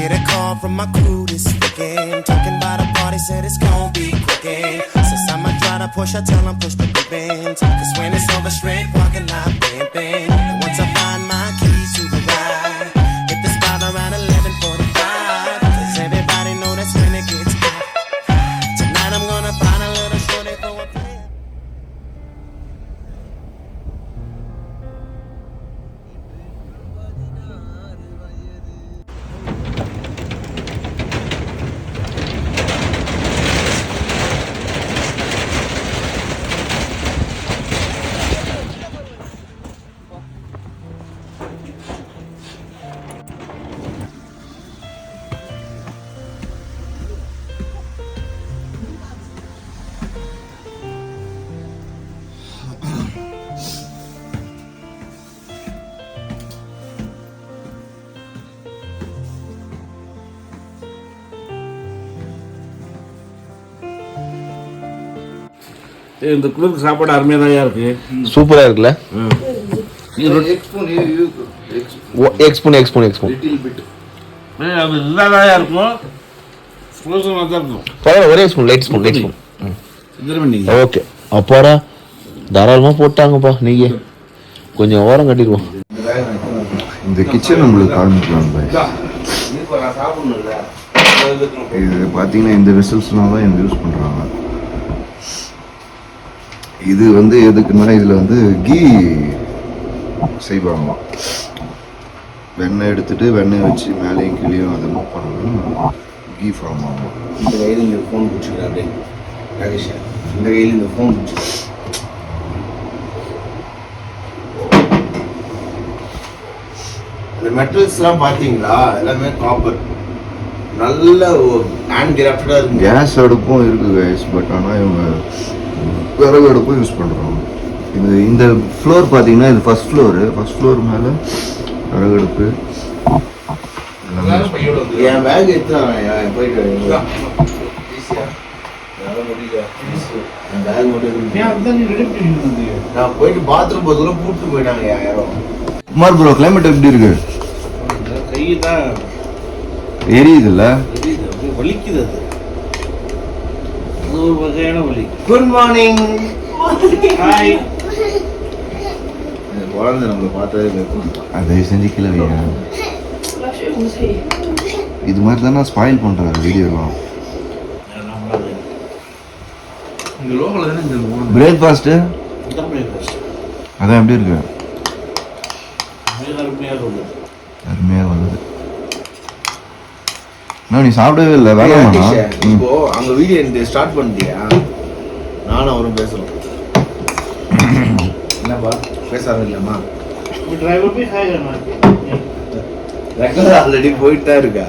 get a call from my crew this weekend. Talking about a party, said it's gon' be cooking. Since I'ma try to push, I tell 'em push the bend. Cause when it's over, straight parking lot, bam, bam. And once I find my keys to the ride, hit the spot around 11:45. Cause everybody know that's when it gets hot. Tonight I'm gonna find a little shorty for a play. இந்த குளிருக்கு சாப்பாடு அருமையாக தான் இருக்கு. சூப்பராக இருக்குல்ல. அது இல்லாதான் இருக்கும். ஒரே ஸ்பூன் லைட் ஸ்பூன் ஓகே. அப்பாடா தாராளமாக போட்டாங்கப்பா. நீங்கள் கொஞ்சம் ஓரம் கட்டிடுவோம். இந்த கிச்சன் நம்மளுக்கு காமிக்கலாம். இது பார்த்தீங்கன்னா இந்த வெசல்ஸ்லாம் தான் இவங்க யூஸ் பண்ணுறாங்க. இது வந்து எதுக்குன்னா இதில் வந்து கீ செய்வாங்க. வெண்ணெய் எடுத்துட்டு வெண்ணெய் வச்சு மேலேயும் கீழேயும் அதை மூவ் பண்ணணும். கீ ஃபார்ம் ஆகும். இந்த கையில் இந்த ஃபோன் பிடிச்சிக்கிறேன் அப்படியே ராகேஷ். இந்த கையில் இந்த ஃபோன் பிடிச்சிக்கிறேன். இந்த மெட்டல்ஸ்லாம் பார்த்தீங்களா, எல்லாமே காப்பர். நல்ல ஹேண்ட் கிராஃப்டடாக இருக்கும். கேஸ் அடுப்பும் இருக்குது கைஸ். பட் ஆனால் இவங்க விறகு அடுப்பும் யூஸ் பண்ணுறாங்க. இந்த ஃப்ளோர் பார்த்தீங்கன்னா இது ஃபர்ஸ்ட் ஃப்ளோர் மேலே விறகு அடுப்பு. என் பேக் எடுத்துறான் போயிட்டு நான் போயிட்டு பாத்ரூம் போதுல கூப்பிட்டு போயிட்டாங்க யாரும். குமார் ப்ரோ கிளைமேட் எப்படி இருக்கு? கைதான் எரியுதுல்ல, வலிக்குது. அது ஒரு வகையான வலி. Good morning. ஹாய். இந்த குழந்தை நம்மளை பார்த்தாலே கேட்கும். அதை செஞ்சு கிளவியா இது மாதிரி தானே ஸ்பாயில் பண்ணுறாரு வீடியோலாம். பிரேக்ஃபாஸ்ட்டு அதான் எப்படி இருக்கு? அருமையாக வருது. நீ சாப்பிடவே இல்லை வேலை. இப்போ அங்கே வீடியோ இந்த ஸ்டார்ட் பண்ணிட்டியா? நானும் அவரும் பேசுகிறோம். என்னப்பா பேசாத இல்லைம்மா? ரெகுலர் ஆல்ரெடி போயிட்டு தான் இருக்கா?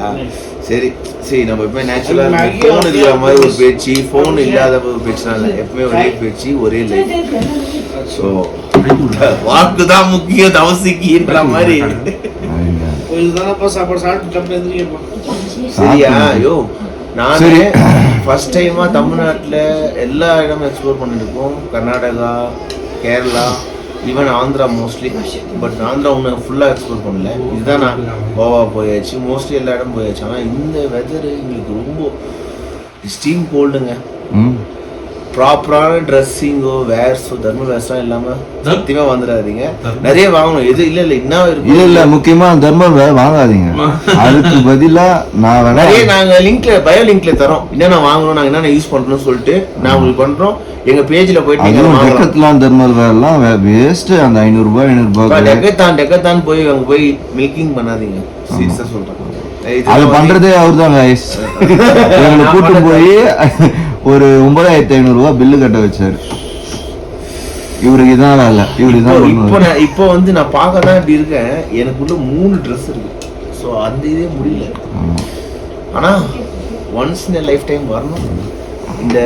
சரி சரி, நம்ம எப்பவுமே நேச்சுரலாக ஃபோன் இருக்கிற மாதிரி ஒரு பேச்சு, ஃபோன் இல்லாத ஒரு பேச்சுனா இல்லை. எப்பவுமே ஒரே பேச்சு ஒரே லைஃப். ஸோ வாக்கு தான் முக்கியம் தவசிக்கின்ற மாதிரி. சரியா? யோ நான் ஃபர்ஸ்ட் டைமாக தமிழ்நாட்டில் எல்லா இடமும் எக்ஸ்ப்ளோர் பண்ணியிருக்கோம். Karnataka, Kerala, even Andhra mostly. But Andhra ஒன்று ஃபுல்லாக எக்ஸ்ப்ளோர் பண்ணல. இதுதான் நான் கோவா போயாச்சு, மோஸ்ட்லி எல்லா இடம் போயாச்சு. ஆனால் இந்த வெதர் எங்களுக்கு ரொம்ப ஸ்டீம் கோல்டுங்க. ப்ராப்பரான ட்ரெஸ்ஸிங்கோ வேர்ஸோ தர்மல் வேர்ஸ்லாம் இல்லாமல் சத்தியமாக வந்துடாதீங்க. நிறைய வாங்கணும். எது இல்லை இன்னும் இருக்கு. இல்லை முக்கியமாக தர்மல் வேர் வாங்காதீங்க. அதுக்கு பதிலாக நான் நிறைய நாங்கள் லிங்க்ல பயோ லிங்க்ல தரோம். என்னென்ன வாங்கணும், நாங்கள் என்னென்ன யூஸ் பண்ணுறோம்னு சொல்லிட்டு நான் உங்களுக்கு பண்ணுறோம். எங்கள் பேஜில் போயிட்டு டெக்கத்லான் தர்மல் வேர்லாம் வேஸ்ட்டு. அந்த 500 ரூபாய் டெக்கத்தான் போய் அங்கே போய் மேக்கிங் பண்ணாதீங்க. சீரியஸாக சொல்கிறேன். அது பண்றதே அவர் தான் கூட்டு போய் ஒரு 9500 ரூபாய் பில்லு கட்ட வச்சாரு. இவருக்கு இதான் இல்ல, இவரு இப்போ வந்து நான் பார்க்க தான் இப்படி இருக்கேன். எனக்குள்ள 3 ட்ரெஸ் இருக்கு. ஸோ அந்த இதே முடியல. ஆனா ஒன்ஸ் இன் லைஃப் டைம் வரணும். இந்த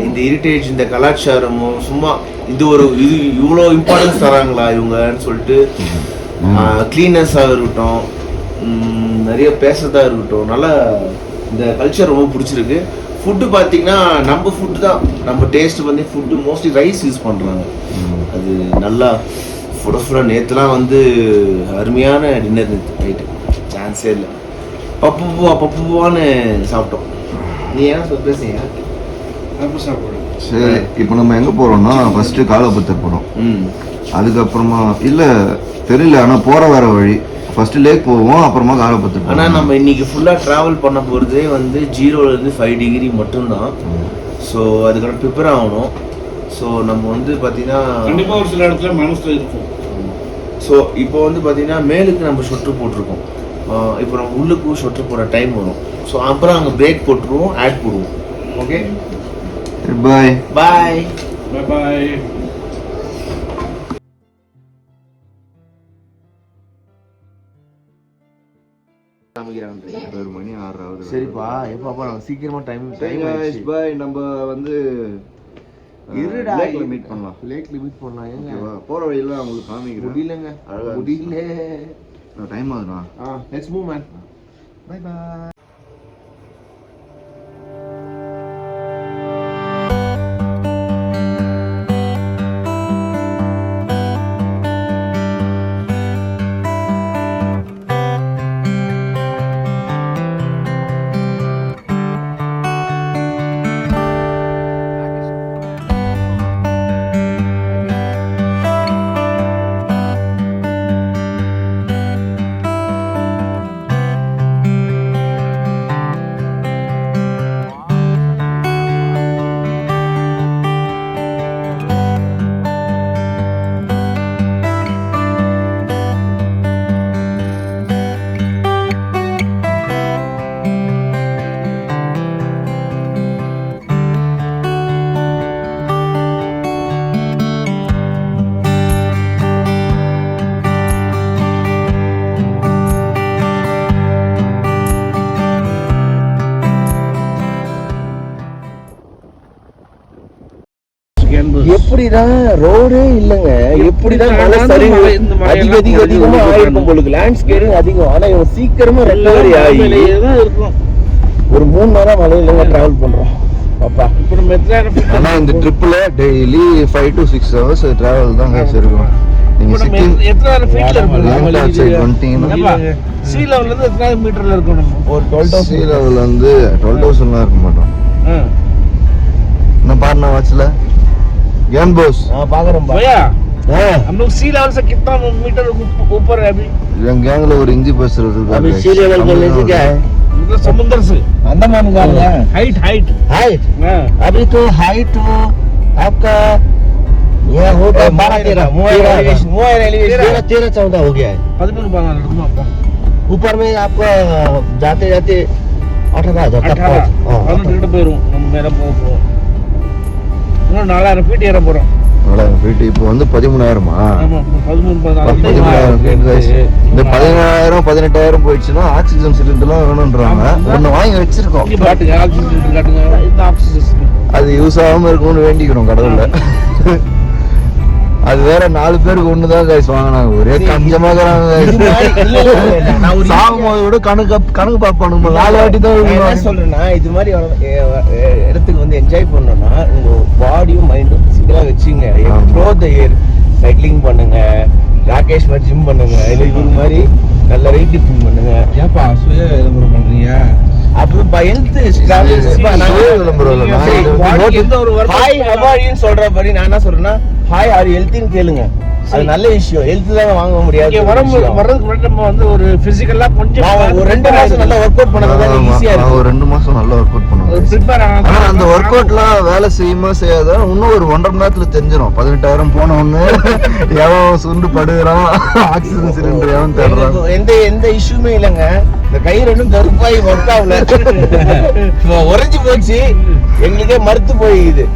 இந்த ஹெரிட்டேஜ், இந்த கலாச்சாரமும் சும்மா இது இவ்வளோ இம்பார்ட்டன்ஸ் தராங்களா இவங்கன்னு சொல்லிட்டு, கிளீனஸாக இருக்கட்டும், நிறைய பேசுறதா இருக்கட்டும், நல்லா இந்த கல்ச்சர் ரொம்ப பிடிச்சிருக்கு. ஃபுட்டு பார்த்தீங்கன்னா நம்ம ஃபுட்டு தான், நம்ம டேஸ்ட் வந்து ஃபுட்டு மோஸ்ட்லி ரைஸ் யூஸ் பண்ணுறாங்க. அது நல்லா ஃபுல்லாக நேற்றுலாம் வந்து அருமையான டின்னர் நைட்டு சான்ஸே இல்லை. பப்புவான்னு சாப்பிட்டோம். நீ என்ன சொல்ல பேசுங்க? சரி, இப்போ நம்ம எங்க போறோம்னா ஃபர்ஸ்ட் காலபத்தர் போறோம். அதுக்கப்புறமா இல்ல தெரியல, ஆனா போற வர வழி ஃபர்ஸ்ட் லேக் போவோம், அப்புறமா காலபத்தர். ஆனா நம்ம இன்னைக்கு ஃபுல்லா டிராவல் பண்ண போறதே வந்து 0லேருந்து 5 டிகிரி மட்டும்தான். ஸோ அதுக்கான ப்ரிப்பேர் ஆகணும். ஸோ நம்ம வந்து பார்த்தீங்கன்னா கண்டிப்பாக ஒரு சில இடத்துல மனசில் இருக்கும். ஸோ இப்போ வந்து பார்த்தீங்கன்னா மேலுக்கு நம்ம சொட்டு போட்டிருக்கோம். இப்போ நம்ம உள்ளுக்கு சொட்டு போடுற டைம் வரும். ஸோ அப்புறம் அங்கே பிரேக் போட்டுருவோம், ஆட் போடுவோம். ஓகே, பாய் பாய் பாய். மணி 6 ஆகுது. சரிப்பா, எப்பப்பா நம்ம சீக்கிரமா டைம் பாய். நம்ம வந்து இருடா, லேக்ல மீட் பண்ணலாம். லேக்ல மீட் பண்ணலாம். ஏங்க போற வழியில உங்களுக்கு காமிக்கிறேன். முடியலங்க, முடியல. டைம் ஆகுதுண்ணா. Let's move man. Bye bye. எப்படிதான் ரோடே இல்லங்க, எப்படிதான் மழை சரிவு அதிகமா ஆயிருக்கும் பொழுது லேண்ட்ஸ்கேப்பிங் அதிகம். ஆனா இவன் சீக்கிரமா ரெக்கவரி ஆகி இருக்கும். ஒரு 3 நாளா மழையில டிராவல் பண்றோம். பாப்பா இப்போ நம்ம ஆனா இந்த ட்ரிப்ல டெய்லி 5 to 6 hours டிராவல் தான் guys இருக்கும். நீங்க எத்தனை ஃபீட்ல வந்தீங்கன்னா சீ லெவல்ல இருந்து எத்தனை மீட்டர்ல இருக்கும்? நம்ம ஒரு 12,000 சீ லெவல் வந்து 12,000 இருக்க மாட்டோம். என்ன பாருண்ணா வாட்ச்ல ज्ञान बोस பாக்குறேன் भैया हम लोग सी लेवल से कितना मीटर ऊपर है अभी? गैंग लोग इंजी बस अभी सी लेवल बोलने से क्या है? मतलब समुद्र से अंडमान का है हाइट हाइट हाइट। अभी तो हाइट आपका ये हो गया 13-14 हो गया है। 13-14 ऊपर में आपका जाते जाते 18,000 तक पहुंच போயிரும். நம்ம மேல போறோம். இன்னும் 4000 ஃபீட் ஏற போறோம். 4000 ஃபீட் இப்போ வந்து 13,000மா? ஆமா 13,000 ஃபீட் गाइस. இந்த 17,000 18,000 போயிடுச்சுனா ஆக்ஸிஜன் சிலிண்டர்லாம் வேணும்ன்றாங்க. ஒன்னு வாங்கி வச்சிருக்கோம். இங்க பாட்டுங்க ஆக்ஸிஜன் சிலிண்டர் காட்டுங்க. இந்த ஆக்ஸிஜன் அது யூஸ் ஆகாம இருக்கணும்னு வேண்டிக்கிறோம் கடவுள்ல. அது வேற 4 பேருக்கு ஒண்ணுதான் गाइस வாங்குனாங்க. ஒரே கஞ்சமாகறாங்க. சாகும்போது விட கணக்கு பாப்பானுங்க. 4 வாட்டி தான் என்ன சொல்றேன்னா, இது மாதிரி இடத்துக்கு வந்து என்ஜாய் பண்ணணும்னா உங்க பாடியும் மைண்டும் பிசிக்கலா வச்சுங்க. த்ரோ த ஏர் சைக்கிளிங் பண்ணுங்க, ராகேஷ் மாதிரி ஜிம் பண்ணுங்க, இல்ல இவரு மாதிரி நல்ல வெயிட் லிஃப்டிங் பண்ணுங்க. ஏப்பா சுய விளம்பரம் பண்றீங்க? அப்புறம் ஹெல்த் ஹாய் ஹவாரின்னு சொல்ற மாதிரி நான் என்ன சொல்றேன்னா, ஹாய் ஆர் ஹெல்த்தின்னு கேளுங்க. அது நல்ல விஷயம். ஹெல்த் தான் வாங்க முடியாது. வர்றதுக்கு முன்னாடி நம்ம வந்து ஒரு பிசிக்கலா கொஞ்சம் ஒரு 2 மாசம் நல்லா ஒர்க் அவுட் பண்ணா ஈஸியா இருக்கும். ஒரு 2 மாசம் நல்லா ஒர்க் அவுட் பண்ணுவோம். ப்ரிப்பேர் ஆனா அந்த ஒர்க் அவுட்லாம் வேலை செய்யுமா செய்யாத இன்னும் ஒரு 1.5 மணி நேரத்துல தெரிஞ்சிடும். 18,000 போன ஒண்ணு எவன் சுண்டு படுகிறான், ஆக்சிஜன் சிலிண்டர் எவன் தேடுறான். எந்த இஷ்யூமே இல்லைங்க. இந்த கை ரெண்டும் கருப்பாய் ஒர்க் ஆகல, உறைஞ்சு போச்சு. எங்களுக்கே மறுத்து போயிடுது.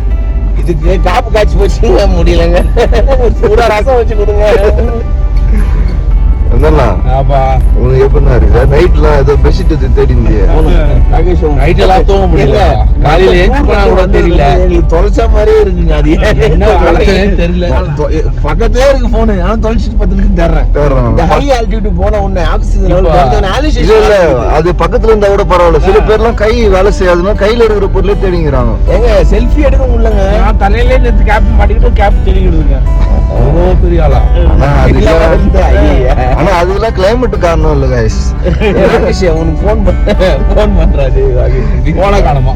இதுக்கு காப்பு காய்ச்சி போச்சுங்க, முடியலங்க. சூடா ரசம் வச்சு கொடுங்க. உங்களுக்கு எப்படின்னா இருக்கு நைட்லாம் ஏதோ பெட்ஷீட் தேடி நைட் எல்லாம் தூங்க முடியல. காலையில ஏஞ்சி போனா கூட தெரியல. எங்களுக்கு தொலைச்ச மாதிரியே இருக்குங்க. அது என்ன தெரியல. பக்கத்துலயே இருக்கு போனு, ஆனா தொலைச்சிட்டு பத்துக்கு தர்றேன். ஹை ஆல்டிடியூட் போன உடனே ஆக்சிஜன் இல்ல அது பக்கத்துல இருந்தா கூட பரவாயில்ல. சில பேர்லாம் கை வேலை செய்யாதுன்னா கையில இருக்கிற பொருளே தேடிங்கிறாங்க. ஏங்க செல்ஃபி எடுக்க முடியலங்க. தலையில கேப் மாட்டிக்கிட்டு கேப் தெரியுதுங்க. அவ்வளோ பெரிய ஆளா? ஆனா அதுக்கெல்லாம் வந்து ஐயா. ஆனா அதுக்கெல்லாம் கிளைமேட் காரணம் இல்ல கைஸ். ராகேஷ் உனக்கு ஃபோன் பண்றாரு. போன காலமா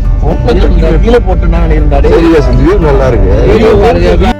கீழே போட்டு நான் இருந்தாரு. சீரியஸ் வியூ நல்லா இருக்கு. வீடியோ பாருங்க.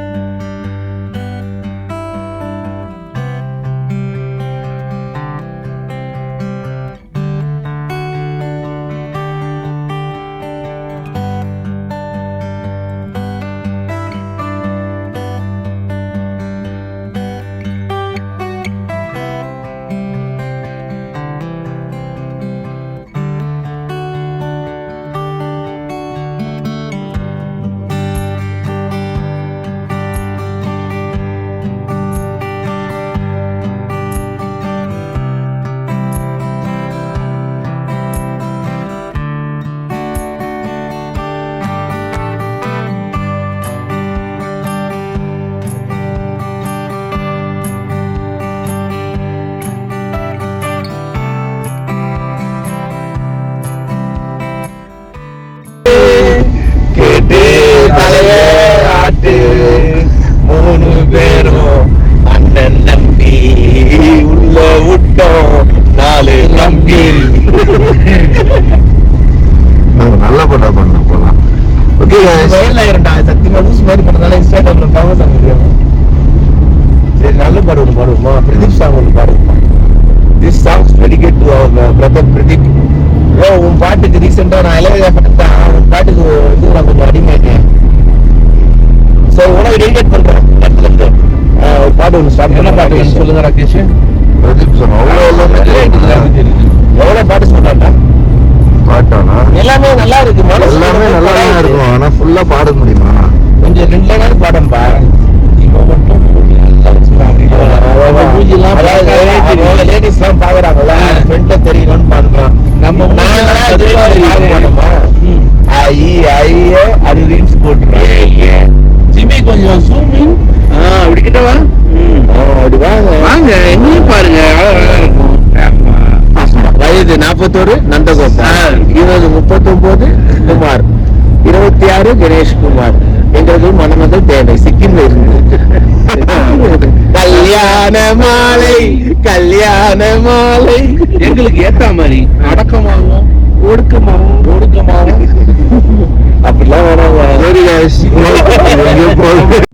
கேட்டு தலைய ஆட்டு 3 பேரும் அண்ணன் நம்பி உள்ள விட்டோம் 4 நம்பி. நல்ல பட்டா பண்ண போலாம். Okay guys. வயல்ல இருந்தா சத்தியமா லூஸ் மாதிரி பண்ணதால இன்ஸ்டாகிராம்ல ஃபேமஸ் ஆக முடியும். சரி நல்ல பாடு ஒன்று பாடுவோமா? பிரதீப் சாங் ஒன்று பாடுவோமா? This songs dedicate to our brother Pradeep. உன் பாட்டுக்கு ரீசெண்டா நான் இளையராஜா பார்த்தேன். உன் பாட்டுக்கு வந்து நான் கொஞ்சம் அடிமையாயிட்டேன். ஸோ உனக்கு டெடிகேட் பண்றேன் இடத்துல இருந்து ஒரு பாட்டு ஒன்று ஸ்டார்ட். என்ன பாட்டு சொல்லுங்க ராகேஷ்? பிரதீப் சார் அவ்வளோ எவ்வளவு பாட்டு சொல்றாங்க? பாட்டானா எல்லாமே நல்லா இருக்கு. எல்லாமே நல்லா தான் இருக்கும். ஆனா ஃபுல்லா பாட முடியுமா? கொஞ்சம் 2 லைனாவது பாடம்பா. லேடிஸ் எல்லாம் பாக்குறாங்கல்ல, ஃப்ரெண்ட்ல தெரியணும்னு பாடுறான். நம்ம அது ரீல்ஸ் போட்டுருக்கேன். ஜிம்மி கொஞ்சம் ஜூமிங். அப்படி கிட்டவா? அப்படி வாங்க எங்கேயும் பாருங்க, அழகா இருக்கும். வயது 41 நந்தகோபால், 20 39 குமார், 26 கணேஷ்குமார். எங்களுக்கு மணமகள் தேவை சிக்கிம்ல இருந்து. கல்யாண மாலை கல்யாண மாலை. எங்களுக்கு ஏத்த மாதிரி அடக்கமாகவும் ஒடுக்கமாகவும் அப்படிலாம் வேணாங்க. சரி கைஸ். எங்கேயோ போகுது.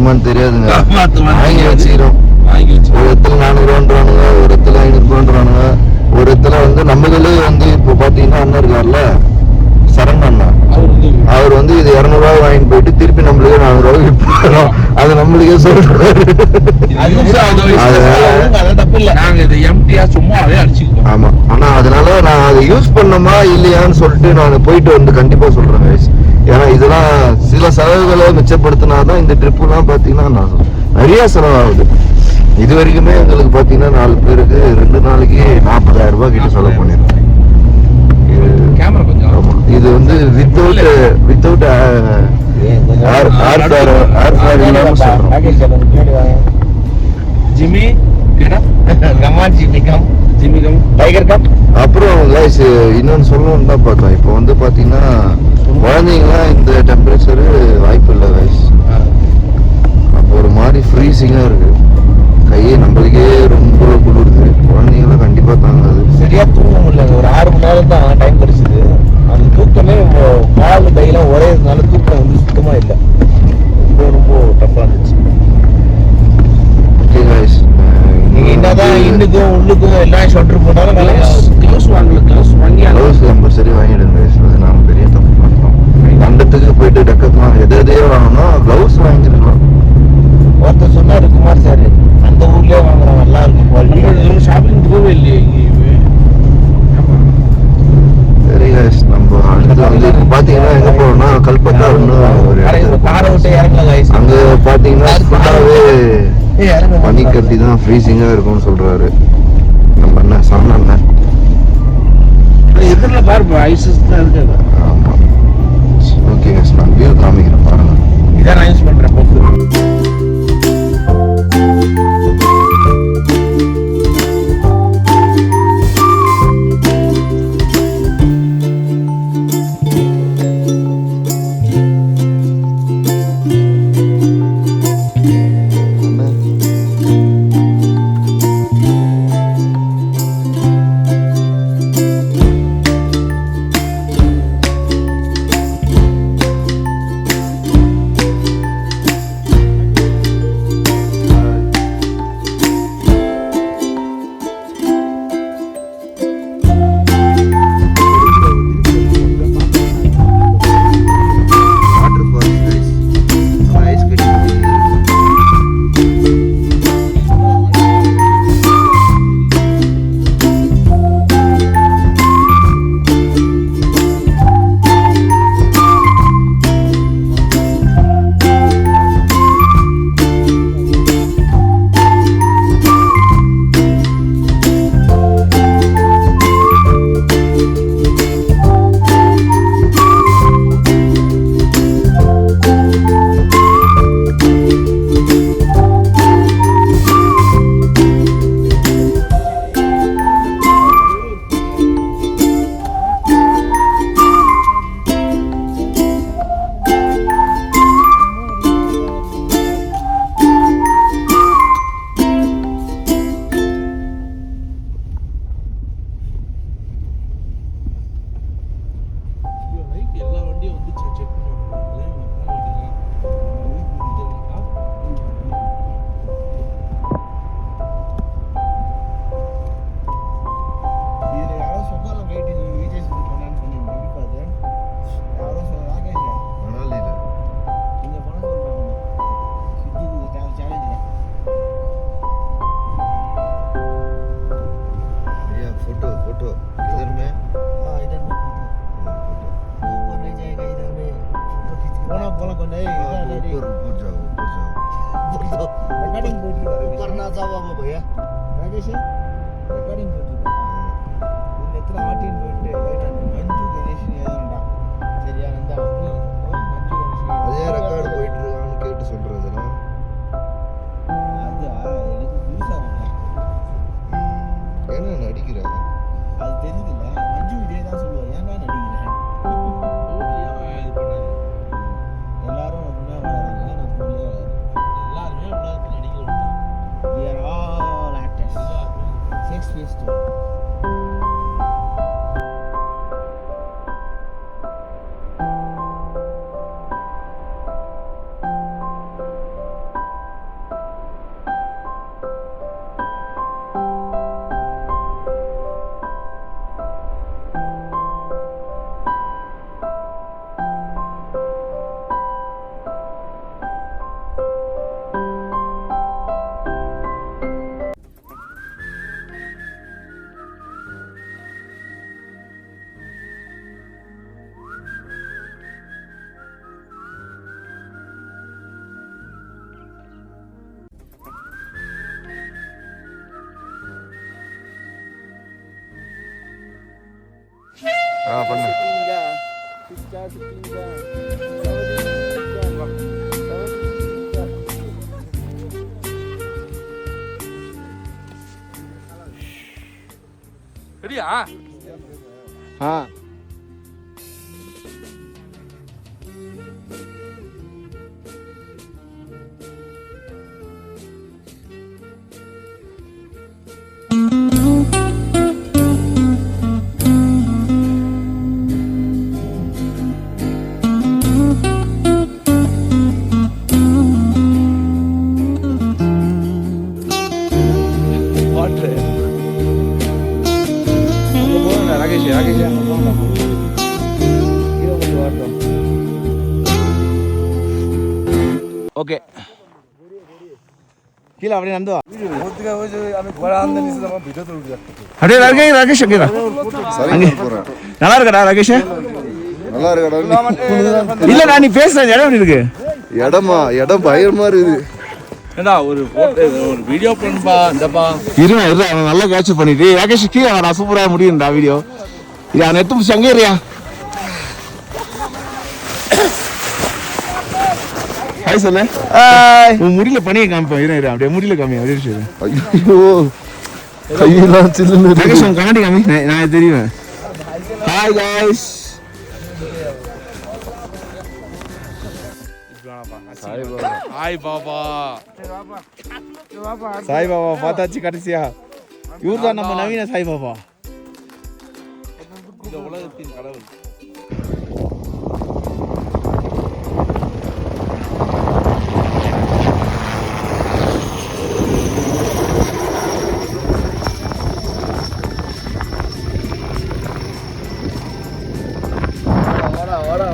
ஏமாத்துமான்னு தெரியாதுங்க. ஏமாத்துமான்னு வாங்கி தெரியாது. வச்சுக்கிறோம். வாங்கி வச்சு ஒரு இடத்துல 400 ஒரு இடத்துல 500 ஒரு இடத்துல வந்து நம்மளே வந்து இப்போ பாத்தீங்கன்னா அண்ணன் இருக்கார்ல சரண் அண்ணா, அவர் வந்து இது 200 வாங்கிட்டு போயிட்டு திருப்பி நம்மளுக்கு 400 விற்பாரோம். அது நம்மளுக்கே சொல்றாரு. நாங்க இதை எம்டியா சும்மாவே அடிச்சுக்கிட்டோம். ஆமா, ஆனா அதனால நான் அதை யூஸ் பண்ணோமா இல்லையான்னு சொல்லிட்டு நான் போயிட்டு வந்து கண்டிப்பா சொல்றேன் guys. ஏன்னா இதெல்லாம் சில செலவுகளை மிச்சப்படுத்தினாதான் இந்த ட்ரிப்புலாம் பாத்தீங்கன்னா நிறைய செலவாகுது. இது வரைக்குமே எங்களுக்கு பாத்தீங்கன்னா 4 பேருக்கு 2 நாளைக்கு 40,000 ரூபாய் கிட்ட செலவு பண்ணிருக்கோம். கேமரா கொஞ்சம் ஆமா, இது வந்து வித்தவுட் ஏர் ஃபேர் இல்லாம சொல்றோம். Jimmy Jimmy come tiger come. அப்புறம் கைஸ் இன்னொன்னு சொல்லணும்னு தான் பார்த்தோம். இப்போ வந்து பாத்தீங்கன்னா குழந்தைங்களாம் இந்த டெம்பரேச்சரு வாய்ப்பு இல்லை கைஸ். அப்போ ஒரு மாதிரி ஃப்ரீசிங்கா இருக்கு, கையே நம்மளுக்கே ரொம்ப குளிருது. குழந்தைங்களாம் கண்டிப்பா தாங்காது. சரியா தூங்க முடியல. ஒரு 6 மணி நேரம் தான் டைம் கிடைச்சது. அந்த தூக்கமே கால் கையெல்லாம் ஒரேதுனால தூக்கம் வந்து சுத்தமா இல்லை. ரொம்ப டஃபா இருந்துச்சு. ஓகே கைஸ், நீங்க என்னதான் இன்னுக்கும் உள்ளுக்கும் எல்லாம் ஷொட்டர் போட்டாலும் க்ளோஸ் வாங்கல, க்ளோஸ் வாங்கி க்ளவுஸ் கம்பல்சரி வாங்கிடுங்க கைஸ். அது நாம பெரிய தப்பு பண்ணோம். தண்டத்துக்கு போயிட்டு டக்கத்தான் எதையோ வாங்கணும், க்ளவுஸ் வாங்கிருக்கலாம். ஒருத்தர் சொன்னாரு குமார் சார், அந்த ஊர்லயே வாங்குறோம் நல்லா இருக்கும் குவாலிட்டி. நம்ம ஷாப்பிங் போகவே இல்லையே எங்கேயுமே. சரி கைஸ், நம்ம அடுத்து வந்து இப்போ பாத்தீங்கன்னா எங்க போறோம்னா கல்பத்தா இன்னும் ஒரு இடத்துக்கு காரை விட்டு இறங்கல கைஸ். அங்க பாத்தீங்கன்னா ஃபுல்லாவே பனி கட்டி தான் ஃப்ரீசிங்கா இருக்கும்னு சொல்றாரு நம்ம அண்ணன் சரண் அண்ணன். எதிரில் பாருப்பா ஐசஸ் தான் இருக்காது. ஆமா, ஓகே கைஸ், நான் வியூ காமிக்கிறேன் பாருங்க. இதான் நான் யூஸ் பண்றேன் பஃப். எல்லா வண்டியும் வந்து செக் இதுல யாரோ சொக்காலம் கைட்டு விஜய் சுத்தி பண்ணான்னு சொன்னீங்க. எப்படி பாது யாரோ ராகேஷ் இங்க பண்ண சொல்றாங்க சுத்தி சேலஞ்சில். फोटो फोटो इधर में इधर में फोटो ऊपर नहीं जाएगा, इधर में फोटो खींच के बोला बोला कौन है इधर ऊपर ऊपर जाओ ऊपर जाओ रिकॉर्डिंग ऊपर ना जाओ बाबू भैया राकेश रिकॉर्डिंग இந்த இடத்துல ஆட்டின் போயிட்டு மஞ்சு கணேஷன் ஏதாண்டா சரியா நந்தா மஞ்சு கணேஷன் அதே ரெக்கார்டு போயிட்டு இருக்கான்னு கேட்டு சொல்றதுலாம் அது எனக்கு புதுசா இருக்கு. என்ன நடிக்கிற அது தெரியுதுல்ல, மஞ்சு இதே தான் சொல்லுவார். ஏன் தான் நடிக்கிறேன் இது பண்ணாது. எல்லாரும் அப்படின்னா வளராங்க, நான் போலியே வளரேன். எல்லாருமே உலகத்தில் நடிக்கிறோம். We are all actors. Shakespeare story. பண்ணு. சரியா? ஓகே கீழே அப்படியே நடந்து வா. அப்படியே ராகேஷ் ஓகேடா. நல்லா இருக்கடா ராகேஷ்? நல்லா இருக்கடா. இல்லடா நீ பேசுற இடம் எப்படி இருக்கு? இடம் பயமா இருக்குது. ஏண்டா ஒரு வீடியோ பண்ணுப்பா. இந்தப்பா இருடா அவன் நல்லா கேட்ச் பண்ணிட்டு. ராகேஷ் கீழே வாடா, சூப்பரா முடியும்டா வீடியோ. இது அவன் எடுத்து முடிச்சு அங்கே இருயா. ஹாய் சொல்லு. உன் முடியல பனியை காமிப்பேன். இரு அப்படியே முடியல காமி. அப்படியே ஐயோ கையெல்லாம் சில்லுன்னு இருக்கு. ராகேஷ் உன் கண்ணாடி காமி, நான் தெரியுவேன். Hi guys. Hi Baba. Sai Baba பார்த்தாச்சு கடைசியா. இவர் தான் நம்ம நவீன சாய் பாபா. இந்த உலகத்தின் கடவுள். வாடா